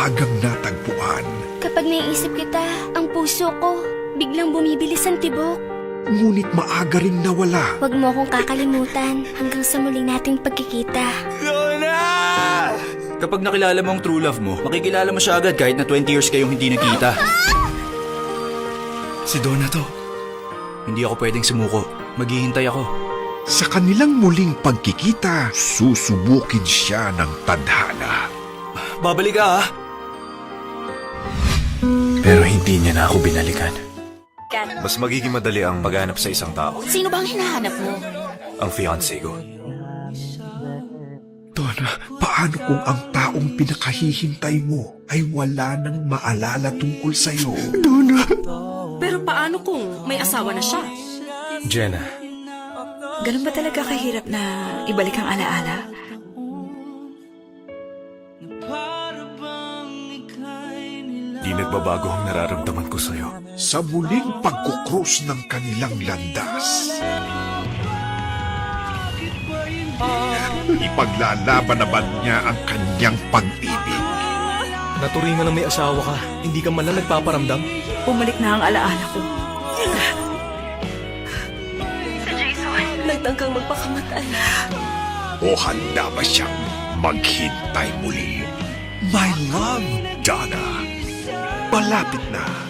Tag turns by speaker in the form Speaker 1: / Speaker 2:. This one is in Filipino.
Speaker 1: maagang natagpuan.
Speaker 2: Kapag naiisip kita, ang puso ko biglang bumibilis ang tibok.
Speaker 1: Ngunit maaga ring nawala.
Speaker 2: Huwag mo akong kakalimutan hanggang sa muling nating pagkikita.
Speaker 3: Donna! Kapag nakilala mo ang true love mo, makikilala mo siya agad kahit na 20 years kayong hindi nakita. Si Donna to. Hindi ako pwedeng sumuko. Maghihintay ako.
Speaker 1: Sa kanilang muling pagkikita, susubukin siya ng tadhana.
Speaker 3: Babalik ka ha?
Speaker 4: Pero hindi niya na ako binalikan.
Speaker 5: Mas magiging madali ang maghanap sa isang tao.
Speaker 6: Sino bang hinahanap mo?
Speaker 5: Ang fiancé ko.
Speaker 1: Donna, paano kung ang taong pinakahihintay mo ay wala nang maalala tungkol sa'yo? Donna!
Speaker 6: Pero paano kung may asawa na siya?
Speaker 4: Jenna,
Speaker 7: Ganun ba talaga kahirap na ibalik ang alaala?
Speaker 5: Di nagbabago ang nararamdaman ko sa'yo.
Speaker 1: Sa muling pagkukrus ng kanilang landas, ipaglalaban naman niya ang kanyang pag-ibig.
Speaker 4: naturingan na may asawa ka. Hindi ka man lang nagpaparamdam.
Speaker 7: Bumalik na ang alaala ko.
Speaker 6: Nagtangkang magpakamatay.
Speaker 1: O handa ba siyang maghintay muli? My love, Donna. Malapit na.